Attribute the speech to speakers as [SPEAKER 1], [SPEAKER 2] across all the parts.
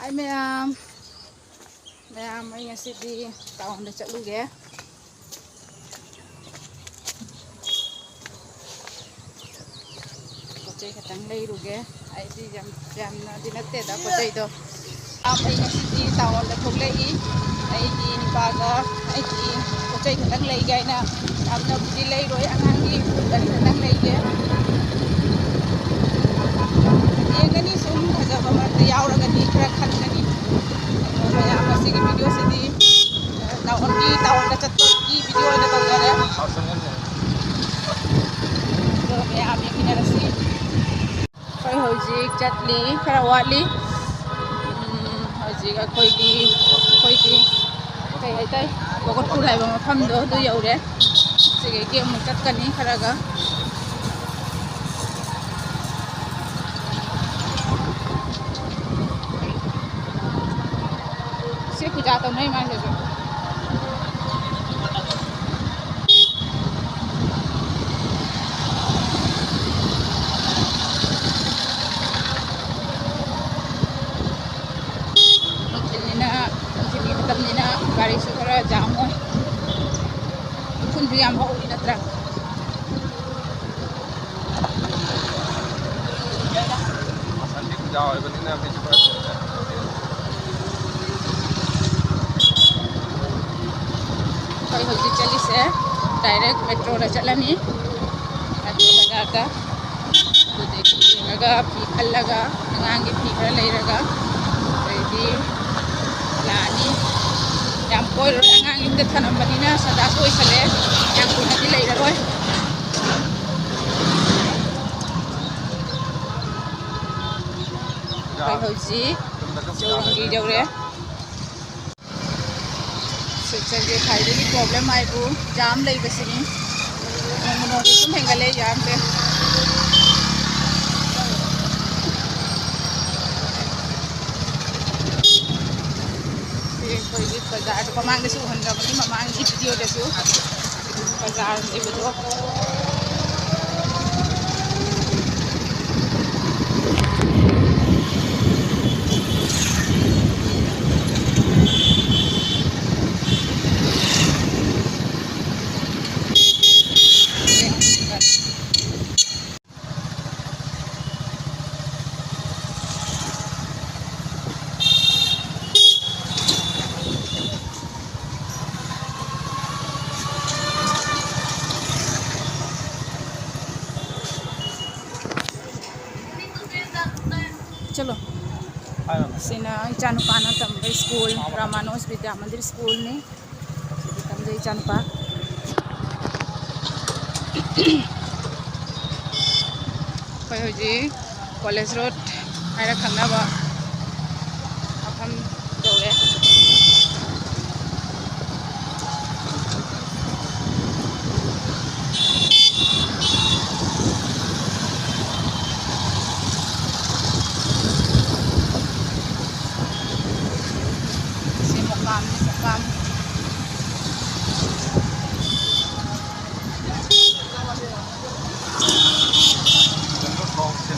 [SPEAKER 1] Hi ma'am. Ma'am, ay ngasi di taon na chaluge. Koche katang leiruge. Ay di jam na dinate da koche do. Ay ngasi di taon na thuglei. Ay di nipaga ay di koche katang leiga na amna di leiroi angangi dari katang leige. Yengani sum khajaba marta yauragani khara khanani. Maya masih video sini tahun dah cetot video ini tahu kan ya? Maya kami ini nasi. Koi hojik chatli karawali. Hojik koi di kayak itu. Pokok pulai bang fam do ya udah. Segi game mucat kan ni karaga. Puja atau naik mana saja. Ini tetap nina garis sukara jamu. Pun dia mau ini terang.
[SPEAKER 2] Masih jauh, ini nanti coba.
[SPEAKER 1] Koi hojik chali se direct metro ra chalani metro laga to dekhiga phi khallaga angangi phi khara leiraga ready lani yam koi angangi te thanambanina sada soi sale yam kunati leiraroi koi hojik jongi jaure चलिए खाई की problem आई वो जाम लई बसनी नोंगे तुम हेंगले जाम पे कोई बाजार तो ममांग दसु हनगबनी ममांग की वीडियो दसु बाजार लेबदो चलो सिना इचानुपाना तंबे स्कूल रामानोस विद्या मंदिर स्कूल ने तंबे इचानुपा कोई होजी कॉलेज रोड आयरा खंगाबा अपन दौरे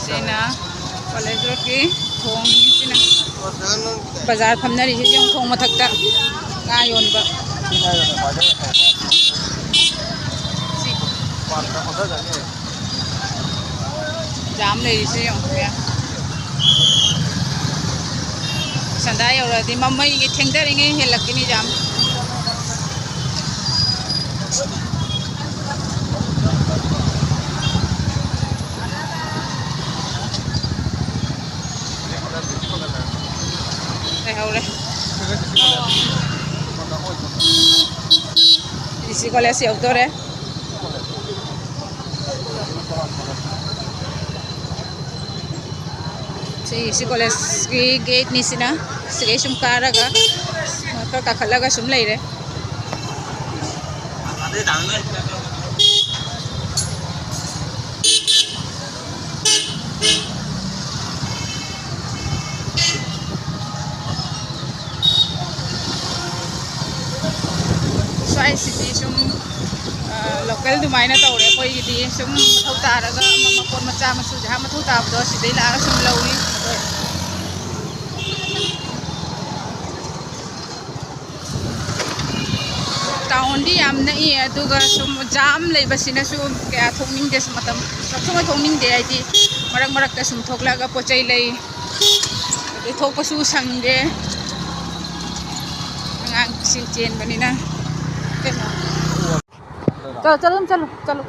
[SPEAKER 1] Sina kॉलेज रोड की थोंग सिना बाजार फमनरी से जों थोंग मथक्ता गा योनबा जाम लेरी से जों या संदा यौरादि मम्मै गे थेंदरिङै हेलक्किनि जाम Isi kolej si outdoor si kolej ki gate ni sina sige sum karaga ka kakhalaga sum leire Swai city sum local du mai na tawre koi di sum thau taraga ama kon macha masu jaha mathu tabdo sidai la sum lawi ꯖꯣꯟꯗꯤ ꯌꯥꯝ ꯅꯛꯏ ꯑꯗꯨꯒ ꯁꯨꯝ jam ꯂꯩꯕꯁꯤꯅꯁꯨ ꯀꯌꯥ ꯊꯣꯛꯅꯤꯡꯗꯦ ꯃꯇꯝ ꯁꯨꯡꯊꯣꯛ ꯊꯣꯛꯅꯤꯡꯗꯦ ꯍꯥꯏꯗꯤ ꯃꯔꯛ ꯃꯔꯛꯇ ꯁꯨꯝ ꯊꯣꯛꯂꯛꯑꯒ ꯄꯣꯠ ꯆꯩ ꯂꯩ ꯑꯗꯩ ꯊꯣꯛꯄꯁꯨ ꯁꯪꯗꯦ ꯑꯉꯥꯡꯁꯤꯡ ꯆꯦꯟꯕꯅꯤꯅ ꯀꯩꯅꯣ चलो चलो चलो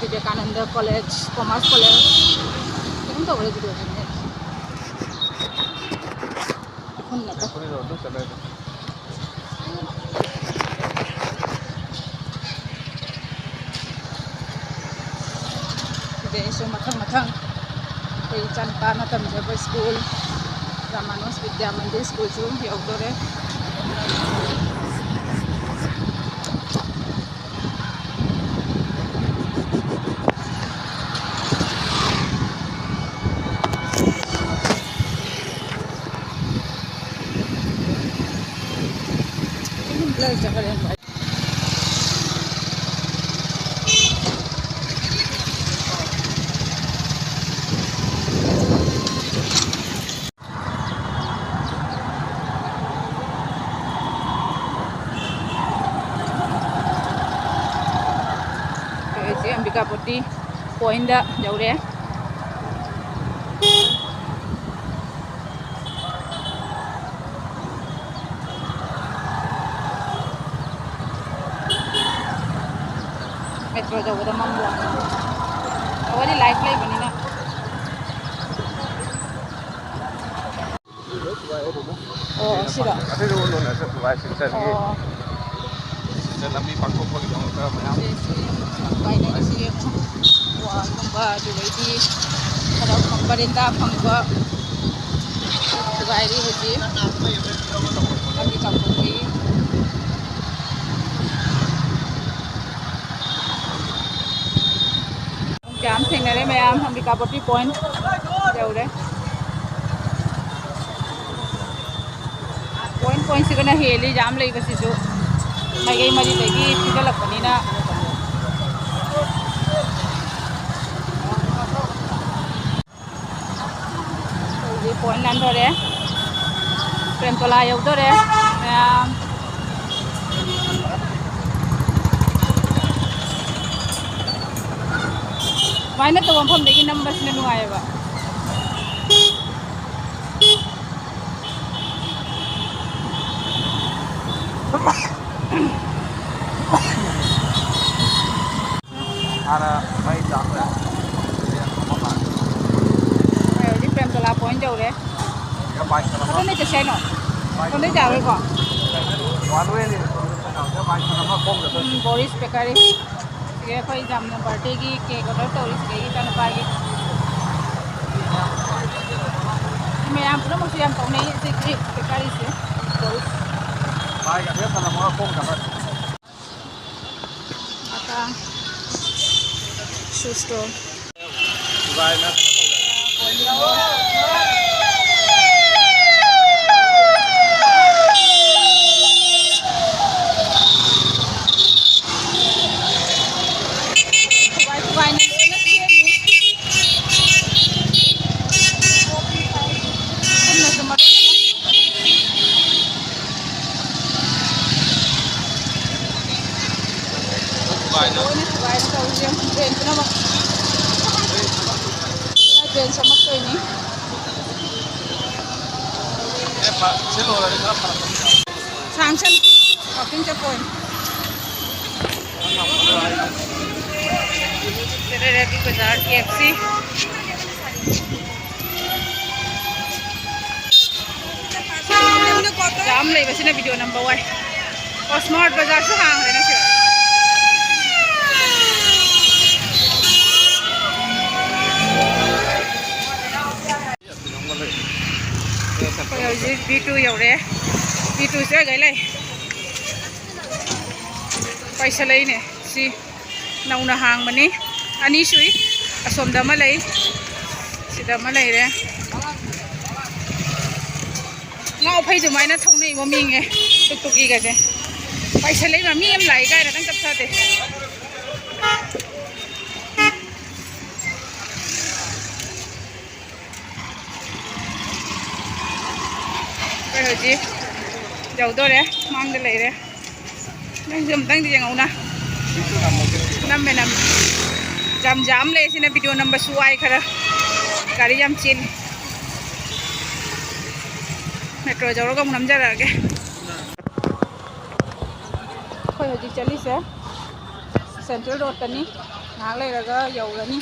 [SPEAKER 1] विवेकानंद कॉलेज कॉमर्स कॉलेज कौन तो बड़े वीडियो में सो मथंग मथंग कोई चनपा तमजब स्कूल रामानुज विद्या मंदिर स्कूल जो यौदोरे अंबिकापुरी पॉइंट यौरे मेट्रो जगह मंगो अवरी लाइफ लेबनिना ओ सिरा
[SPEAKER 2] अरे वो लोग ऐसे दुबई से चलिए लंबी पंखों को जाऊंगा मैं
[SPEAKER 1] बाइने से वा नंबा दुबई खरा बरिंदा फंगबा दुबई री होजी लंबी पंखों को जाम थेंगनरे ma'am Ambikapuri point you're point से गना हेली जाम लेबसिसु माइगै मरी लेगी थिगलपनिना ये पॉइंट लांधरे प्रेमतोला यौदोरे मैम माइना तो मफम देगी नंबर से नुआएबा
[SPEAKER 2] ara mai tak dah
[SPEAKER 1] di Premtola point jauh deh
[SPEAKER 2] ya baik
[SPEAKER 1] kau ni cecah no kau ni jauh kok
[SPEAKER 2] one way ni ya baik sama kom dah
[SPEAKER 1] Boris Bakery ये कोई जामने birthday की cake order तो इसके ही तन पाएगी मैं यहाँ पूरा मुझे यहाँ पौने से केक बेकारी से Boris
[SPEAKER 2] baik ya sama mau kom dah
[SPEAKER 1] आता shoe store
[SPEAKER 2] baik na sanction walking checkpoint leirake बाजार KFC जाम लेबसिना वीडियो नंबर 1 और स्मार्ट बाजार से हां है ना से B2 यौरे B2 से गइलै पैसा लैने सि नौना हांगबनी अनि सुई असोमदा मा लै सिदा मा लैरे ngau phai जुमाइना थौनै मो मिंगे टुक टुक इगासे पैसा लैबा मी एम लाई गाइरा नंग तपसाते Bây giờ chị dầu tôi đấy mang cái lấy đấy đang dùm tăng thì ngầu na năm mươi năm jam jam le xin video number suai khara gari jam chill metro jauh kamu nam jara ke koi haji chali se central road tani nang le raga yau gani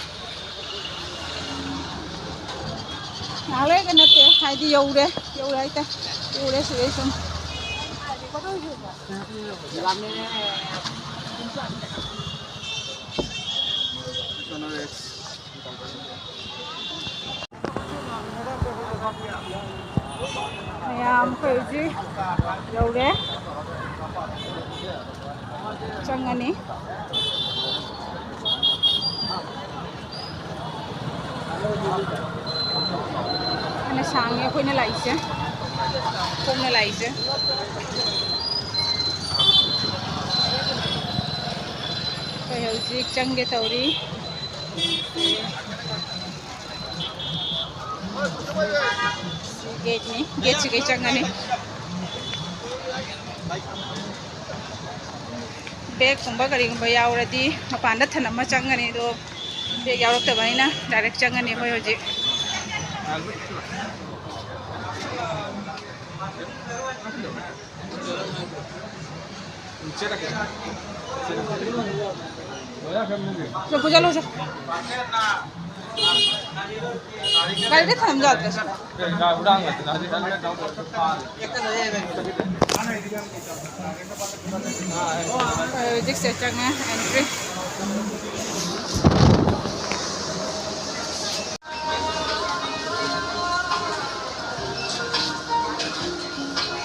[SPEAKER 2] nang le kan nate hai di yau re ita yau re sure sum Ayam keju jauh deh, jangan nih. Ini sangnya aku ini lagi sih, aku ini lagi sih. Kayak uji canggih tauri. Gate nih, gate sih canggih nih. Bag kumba kari kumba yau rati, apa anda tanam macam nih tuh. Bag yau rata bani na, direct canggih nih kau uji. So puja lo sih. Kali dia tham jat sih. Jik secangnya entry.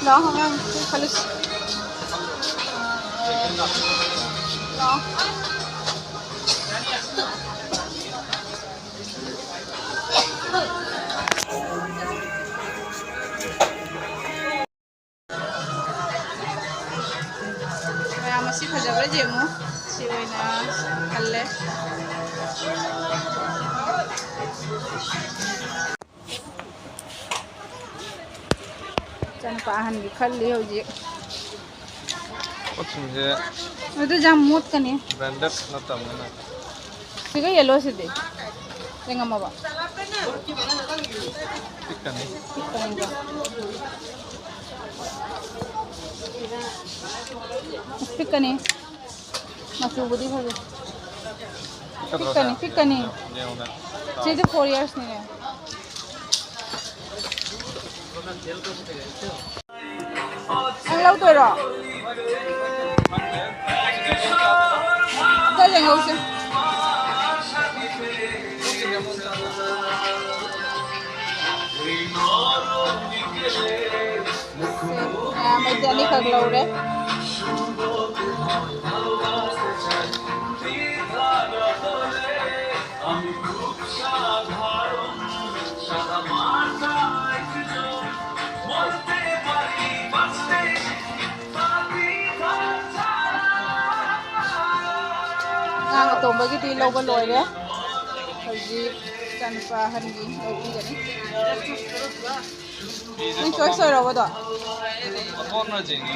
[SPEAKER 2] Đó không em, halus. Đó. Masih kajar aja mu, si Wina kalle. Jangan pahan di kalle aja.
[SPEAKER 3] Maksudnya
[SPEAKER 2] itu jam mood kan ya?
[SPEAKER 3] branded nata mana?
[SPEAKER 2] Tiga yellow sih deh. Dengan apa?
[SPEAKER 3] Ikan nih.
[SPEAKER 2] Ikan enggak. Ikan nih. Masih budi saja. Ikan nih. Jadi 4 years nih ya. Ang lau tuh roh. Kita jangan usah. May jali kag lau deh. Tôm với cái tí lâu bên lồi đấy, rồi gì chăn pha hành gì đầu đi vậy, anh chơi sơi rồi bao giờ?
[SPEAKER 3] Apot na jeng ni,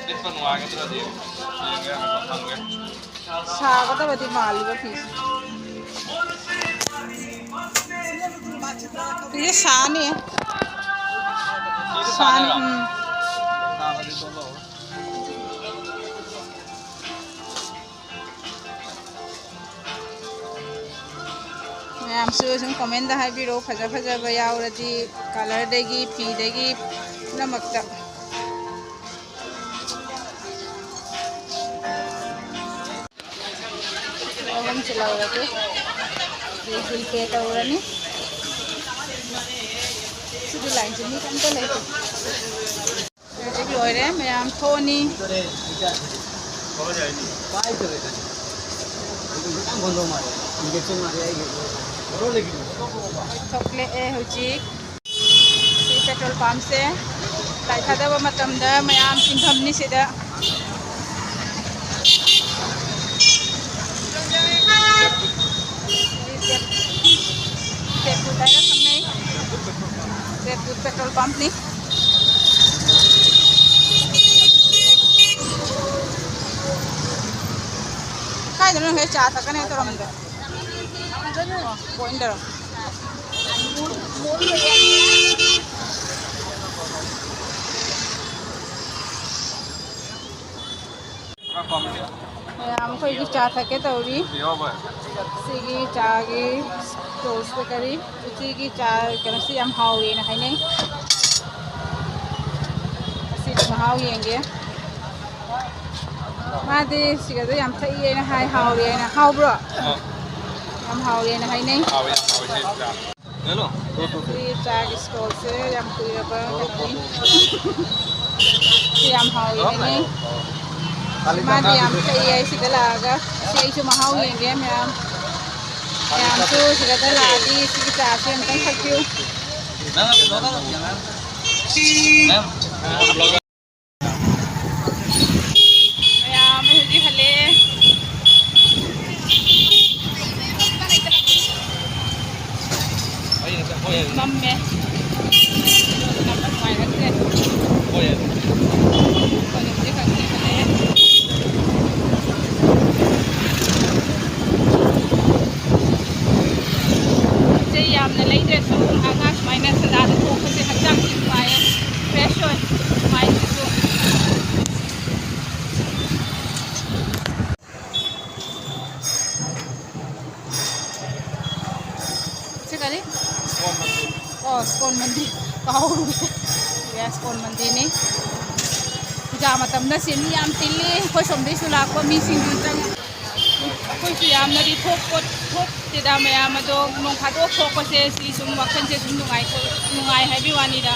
[SPEAKER 3] di penua kita tadi, yang apa angge.
[SPEAKER 2] Sa kata berarti mali berpis. Ini sa nih, sa nih. Am su sung comment dah biro faja faja bayau rati color degi fi degi namakta हम चला रहे थे ये दिल पे तो उड़ा नहीं सीधी लाइन से नहीं कम तो लेते ये भी हो रहे हैं मैं आम थोनी thaklae hujik si petrol pump se kai thada ba matam da mayam sintham ni sida direct kami Redwood petrol pump ni. Kaya dulu nggak cah tak kan itu orang itu. Poin dah. हम कोई भी चाह थके तो भी सीगी चाह की toast पे करी सीगी चाह कैसे हम हावी ना है नहीं सीगी हाव येंगे मादी सीगा तो हम थई ये ना है हावी ना हाव ब्रो हम हावी ना है नहीं
[SPEAKER 3] हेलो
[SPEAKER 2] सीगी चाह की स्टोर से हम कोई रबा करनी हम हावी नहीं Mati am kaya si dalaga si isu mahau yang game am su si dalagi si kita am kan sakyu ya mehuji hale mamme nampak mai lagi yamna leirake su angas minus da ko kasi hajang ki mai fashion mai su sekali spon mandi kau ya spon mandi ni jama tamna semi yam tili ko somdei su lakwa mi singju jang ko su yamna di thok tidak mayam itu nungkhado thok se si sum wakhan se nungai hai bi wani da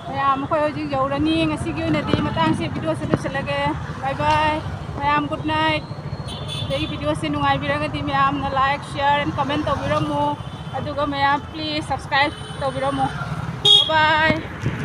[SPEAKER 2] mayam ko hoji jaurani ngasi gi na di matang se video se lage bye bye mayam good night dei video se nungai bi raga di mayam na like share and comment to biramu aduga mayam please subscribe to biramu bye bye